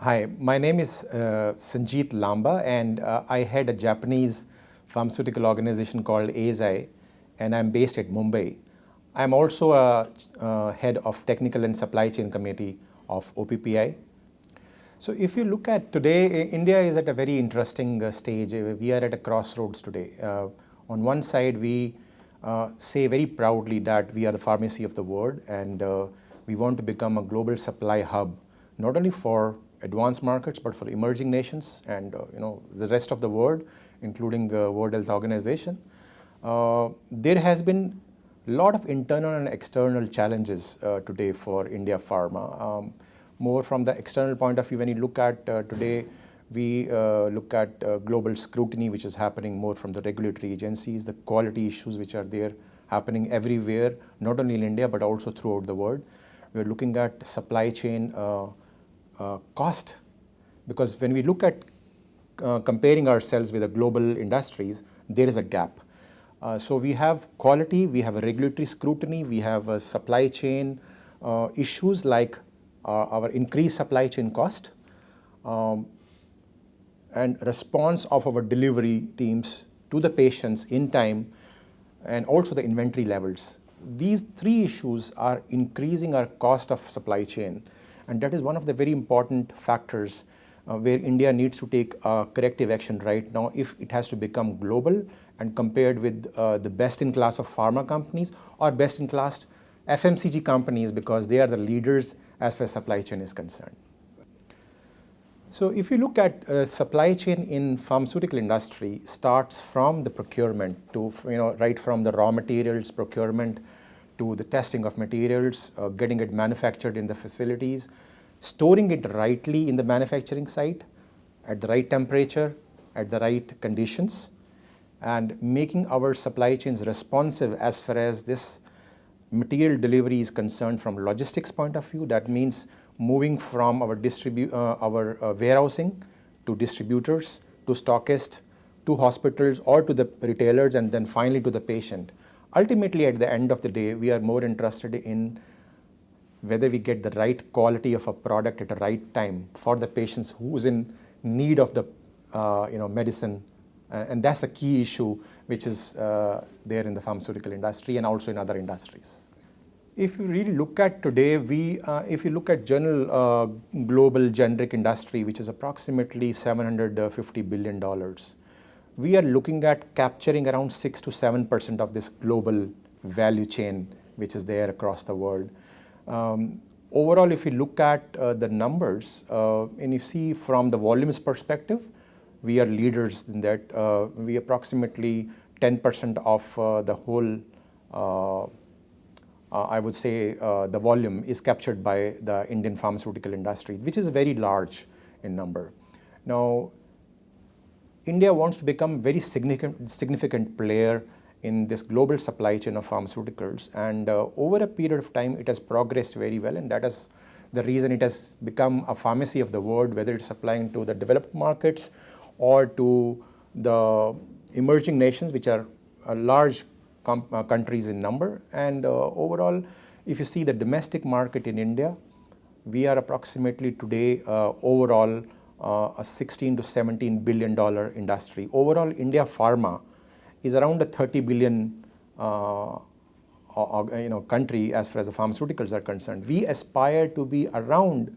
Hi, my name is Sanjit Lamba, and I head a Japanese pharmaceutical organization called Eisai, and I'm based at Mumbai. I'm also a head of technical and supply chain committee of OPPI. So if you look at today, India is at a very interesting stage. We are at a crossroads today. On one side, we say very proudly that we are the pharmacy of the world, and we want to become a global supply hub, not only for advanced markets, but for emerging nations and the rest of the world, including the World Health Organization. There has been a lot of internal and external challenges today for India Pharma. More from the external point of view, when you look at today, we look at global scrutiny, which is happening more from the regulatory agencies, the quality issues which are there happening everywhere, not only in India, but also throughout the world. We're looking at supply chain cost, because when we look at comparing ourselves with the global industries, there is a gap. So we have quality, we have a regulatory scrutiny, we have a supply chain issues like our increased supply chain cost and response of our delivery teams to the patients in time, and also the inventory levels. These three issues are increasing our cost of supply chain, and that is one of the very important factors where India needs to take corrective action right now if it has to become global and compared with the best-in-class of pharma companies or best-in-class FMCG companies, because they are the leaders as far as supply chain is concerned. So if you look at supply chain in pharmaceutical industry, starts from the procurement to, right from the raw materials procurement to the testing of materials, getting it manufactured in the facilities, storing it rightly in the manufacturing site at the right temperature, at the right conditions, and making our supply chains responsive as far as this material delivery is concerned from logistics point of view. That means moving from our warehousing to distributors, to stockists, to hospitals, or to the retailers, and then finally to the patient. Ultimately, at the end of the day, we are more interested in whether we get the right quality of a product at the right time for the patients who is in need of the medicine. And that's the key issue which is there in the pharmaceutical industry and also in other industries. If you really look at today, if you look at general global generic industry, which is approximately $750 billion, we are looking at capturing around 6 to 7% of this global value chain, which is there across the world. Overall, if you look at the numbers, and you see from the volumes perspective, we are leaders in that. We approximately 10% of the whole, I would say, the volume is captured by the Indian pharmaceutical industry, which is very large in number. Now, India wants to become a very significant player in this global supply chain of pharmaceuticals, and over a period of time, it has progressed very well, and that is the reason it has become a pharmacy of the world, whether it's supplying to the developed markets or to the emerging nations, which are large countries in number. And overall, if you see the domestic market in India, we are approximately today overall a $16 to $17 billion industry. Overall, India Pharma is around a 30 billion country as far as the pharmaceuticals are concerned. We aspire to be around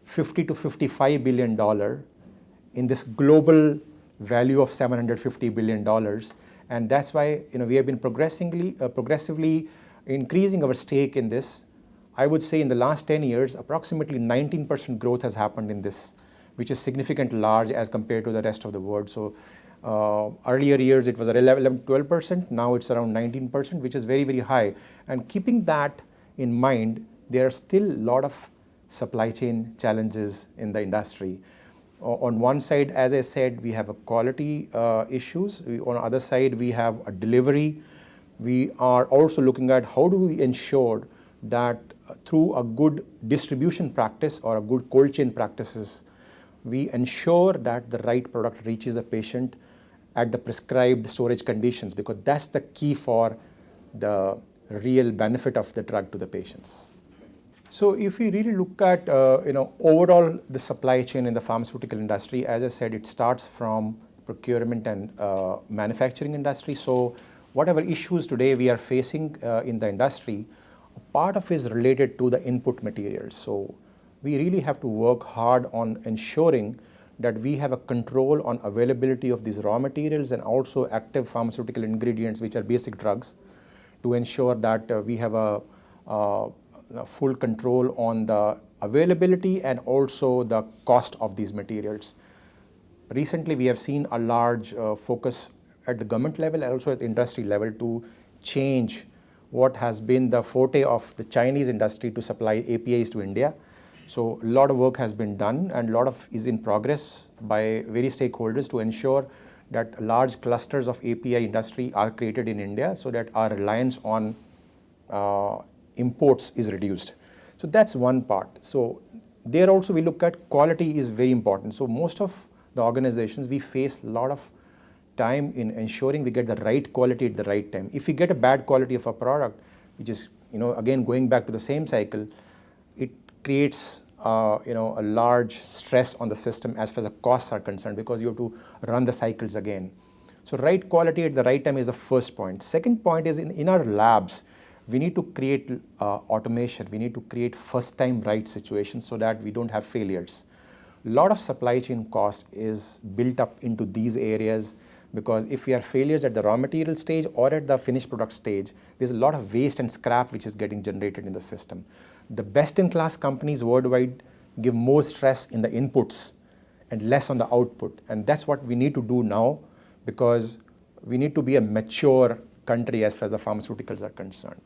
$50 to $55 billion in this global value of $750 billion. And that's why we have been progressively increasing our stake in this. I would say in the last 10 years, approximately 19% growth has happened in this, which is significantly large as compared to the rest of the world. So earlier years, it was 11, 12%. Now it's around 19%, which is very, very high. And keeping that in mind, there are still a lot of supply chain challenges in the industry. On one side, as I said, we have a quality issues. On the other side, we have a delivery. We are also looking at how do we ensure that through a good distribution practice or a good cold chain practices, we ensure that the right product reaches the patient at the prescribed storage conditions, because that's the key for the real benefit of the drug to the patients. So if we really look at overall the supply chain in the pharmaceutical industry, as I said, it starts from procurement and manufacturing industry. So whatever issues today we are facing in the industry, part of it is related to the input materials. So we really have to work hard on ensuring that we have a control on availability of these raw materials and also active pharmaceutical ingredients, which are basic drugs, to ensure that we have a full control on the availability and also the cost of these materials. Recently, we have seen a large focus at the government level and also at the industry level to change what has been the forte of the Chinese industry to supply APIs to India. So a lot of work has been done and a lot of is in progress by various stakeholders to ensure that large clusters of API industry are created in India so that our reliance on imports is reduced. So that's one part. So there also we look at quality is very important. So most of the organizations, we face a lot of time in ensuring we get the right quality at the right time. If we get a bad quality of a product, which is again going back to the same cycle, it creates a large stress on the system as far as the costs are concerned, because you have to run the cycles again. So right quality at the right time is the first point. Second point is in our labs, we need to create automation. We need to create first time right situations so that we don't have failures. A lot of supply chain cost is built up into these areas, because if we have failures at the raw material stage or at the finished product stage, there's a lot of waste and scrap which is getting generated in the system. The best in class companies worldwide give more stress in the inputs and less on the output. And that's what we need to do now, because we need to be a mature country as far as the pharmaceuticals are concerned.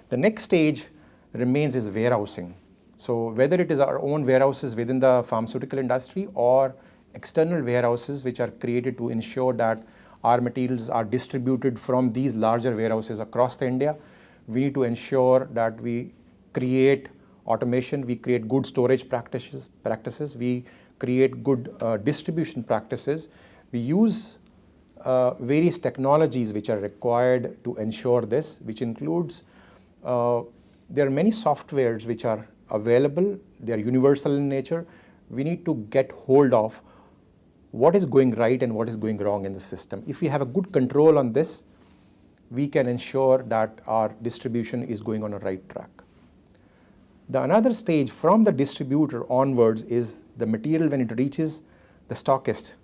The next stage remains is warehousing. So whether it is our own warehouses within the pharmaceutical industry or external warehouses which are created to ensure that our materials are distributed from these larger warehouses across the India, we need to ensure that we create automation, we create good storage practices, we create good distribution practices. We use various technologies which are required to ensure this, which includes, there are many softwares which are available, they are universal in nature. We need to get hold of what is going right and what is going wrong in the system. If we have a good control on this, we can ensure that our distribution is going on a right track. The another stage from the distributor onwards is the material when it reaches the stockist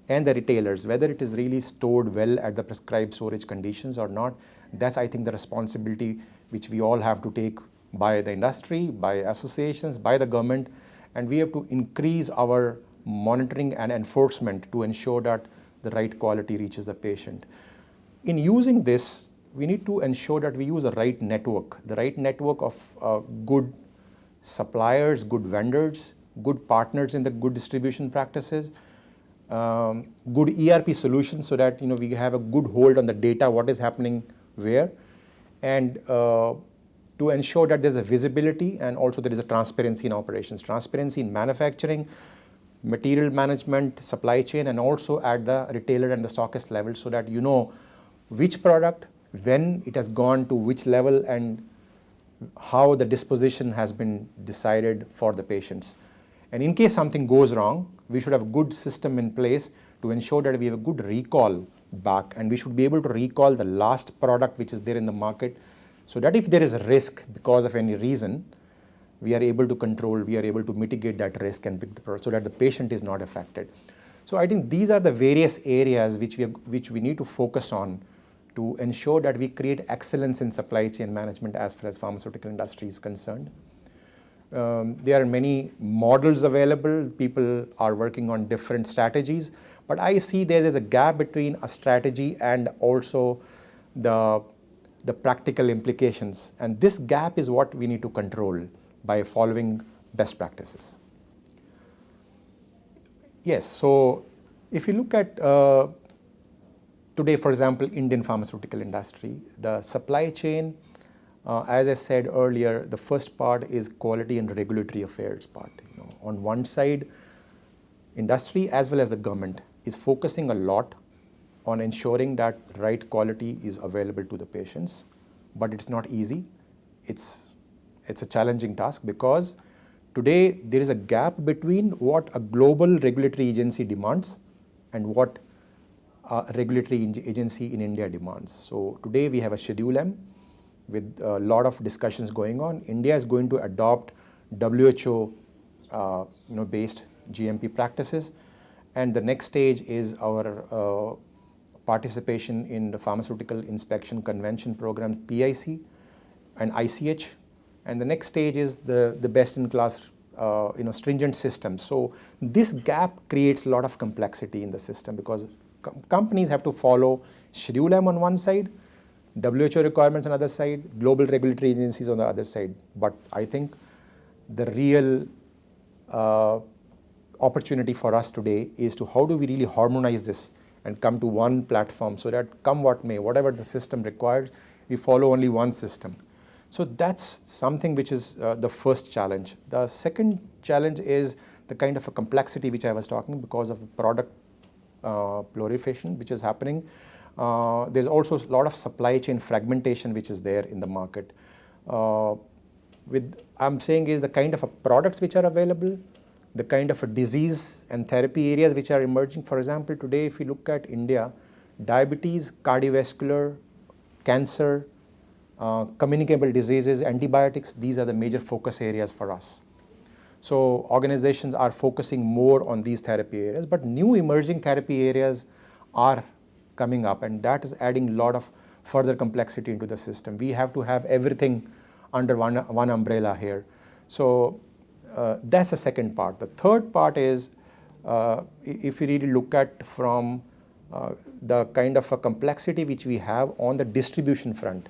and the retailers, whether it is really stored well at the prescribed storage conditions or not. That's, I think, the responsibility which we all have to take by the industry, by associations, by the government, and we have to increase our monitoring and enforcement to ensure that the right quality reaches the patient. In using this, we need to ensure that we use the right network of good suppliers, good vendors, good partners in the good distribution practices, good ERP solutions so that we have a good hold on the data, what is happening where, and to ensure that there's a visibility and also there is a transparency in operations, transparency in manufacturing, material management, supply chain, and also at the retailer and the stockist level, so that you know which product, when it has gone to which level, and how the disposition has been decided for the patients. And in case something goes wrong, we should have a good system in place to ensure that we have a good recall back, and we should be able to recall the last product which is there in the market, so that if there is a risk because of any reason, we are able to control, we are able to mitigate that risk and pick the product so that the patient is not affected. So I think these are the various areas which we need to focus on to ensure that we create excellence in supply chain management as far as pharmaceutical industry is concerned. There are many models available. People are working on different strategies, but I see there is a gap between a strategy and also the practical implications. And this gap is what we need to control by following best practices. Yes, so if you look at today, for example, Indian pharmaceutical industry, the supply chain, as I said earlier, the first part is quality and regulatory affairs part. On one side, industry as well as the government is focusing a lot on ensuring that right quality is available to the patients, but it's not easy. It's it's a challenging task because today there is a gap between what a global regulatory agency demands and what a regulatory agency in India demands. So today we have a Schedule M with a lot of discussions going on. India is going to adopt WHO based GMP practices, and the next stage is our participation in the Pharmaceutical Inspection Convention Program, PIC and ICH, and the next stage is the best-in-class stringent system. So this gap creates a lot of complexity in the system because companies have to follow Schedule M on one side, WHO requirements on the other side, global regulatory agencies on the other side. But I think the real opportunity for us today is to how do we really harmonize this and come to one platform so that come what may, whatever the system requires, we follow only one system. So that's something which is the first challenge. The second challenge is the kind of a complexity which I was talking because of product proliferation which is happening. There's also a lot of supply chain fragmentation which is there in the market. I'm saying is the kind of products which are available, the kind of a disease and therapy areas which are emerging. For example, today if you look at India, diabetes, cardiovascular, cancer, communicable diseases, antibiotics, these are the major focus areas for us. So organizations are focusing more on these therapy areas, but new emerging therapy areas are coming up, and that is adding a lot of further complexity into the system. We have to have everything under one umbrella here. So that's the second part. The third part is, if you really look at from the kind of a complexity which we have on the distribution front.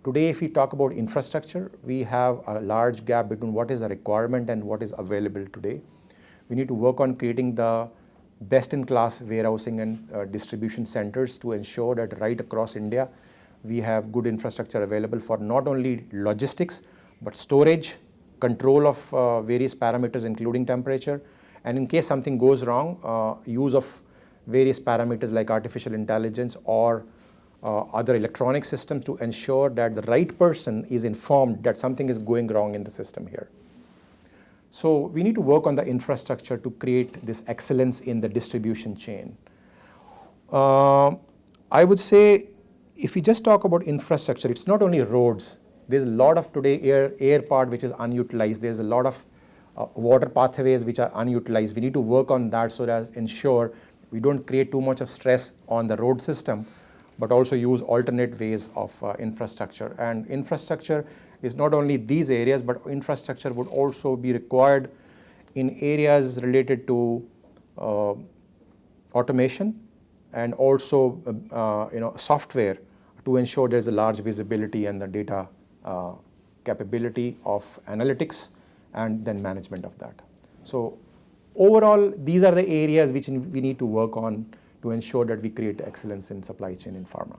Today, if we talk about infrastructure, we have a large gap between what is the requirement and what is available today. We need to work on creating the best-in-class warehousing and distribution centers to ensure that right across India, we have good infrastructure available for not only logistics, but storage, control of various parameters, including temperature, and in case something goes wrong, use of various parameters like artificial intelligence or other electronic systems to ensure that the right person is informed that something is going wrong in the system here. So we need to work on the infrastructure to create this excellence in the distribution chain. I would say if we just talk about infrastructure, it's not only roads. There's a lot of today air part which is unutilized. There's a lot of water pathways which are unutilized. We need to work on that so that ensure we don't create too much of stress on the road system, but also use alternate ways of infrastructure. And infrastructure is not only these areas, but infrastructure would also be required in areas related to automation and also software to ensure there's a large visibility and the data capability of analytics and then management of that. So overall, these are the areas which we need to work on to ensure that we create excellence in supply chain in pharma.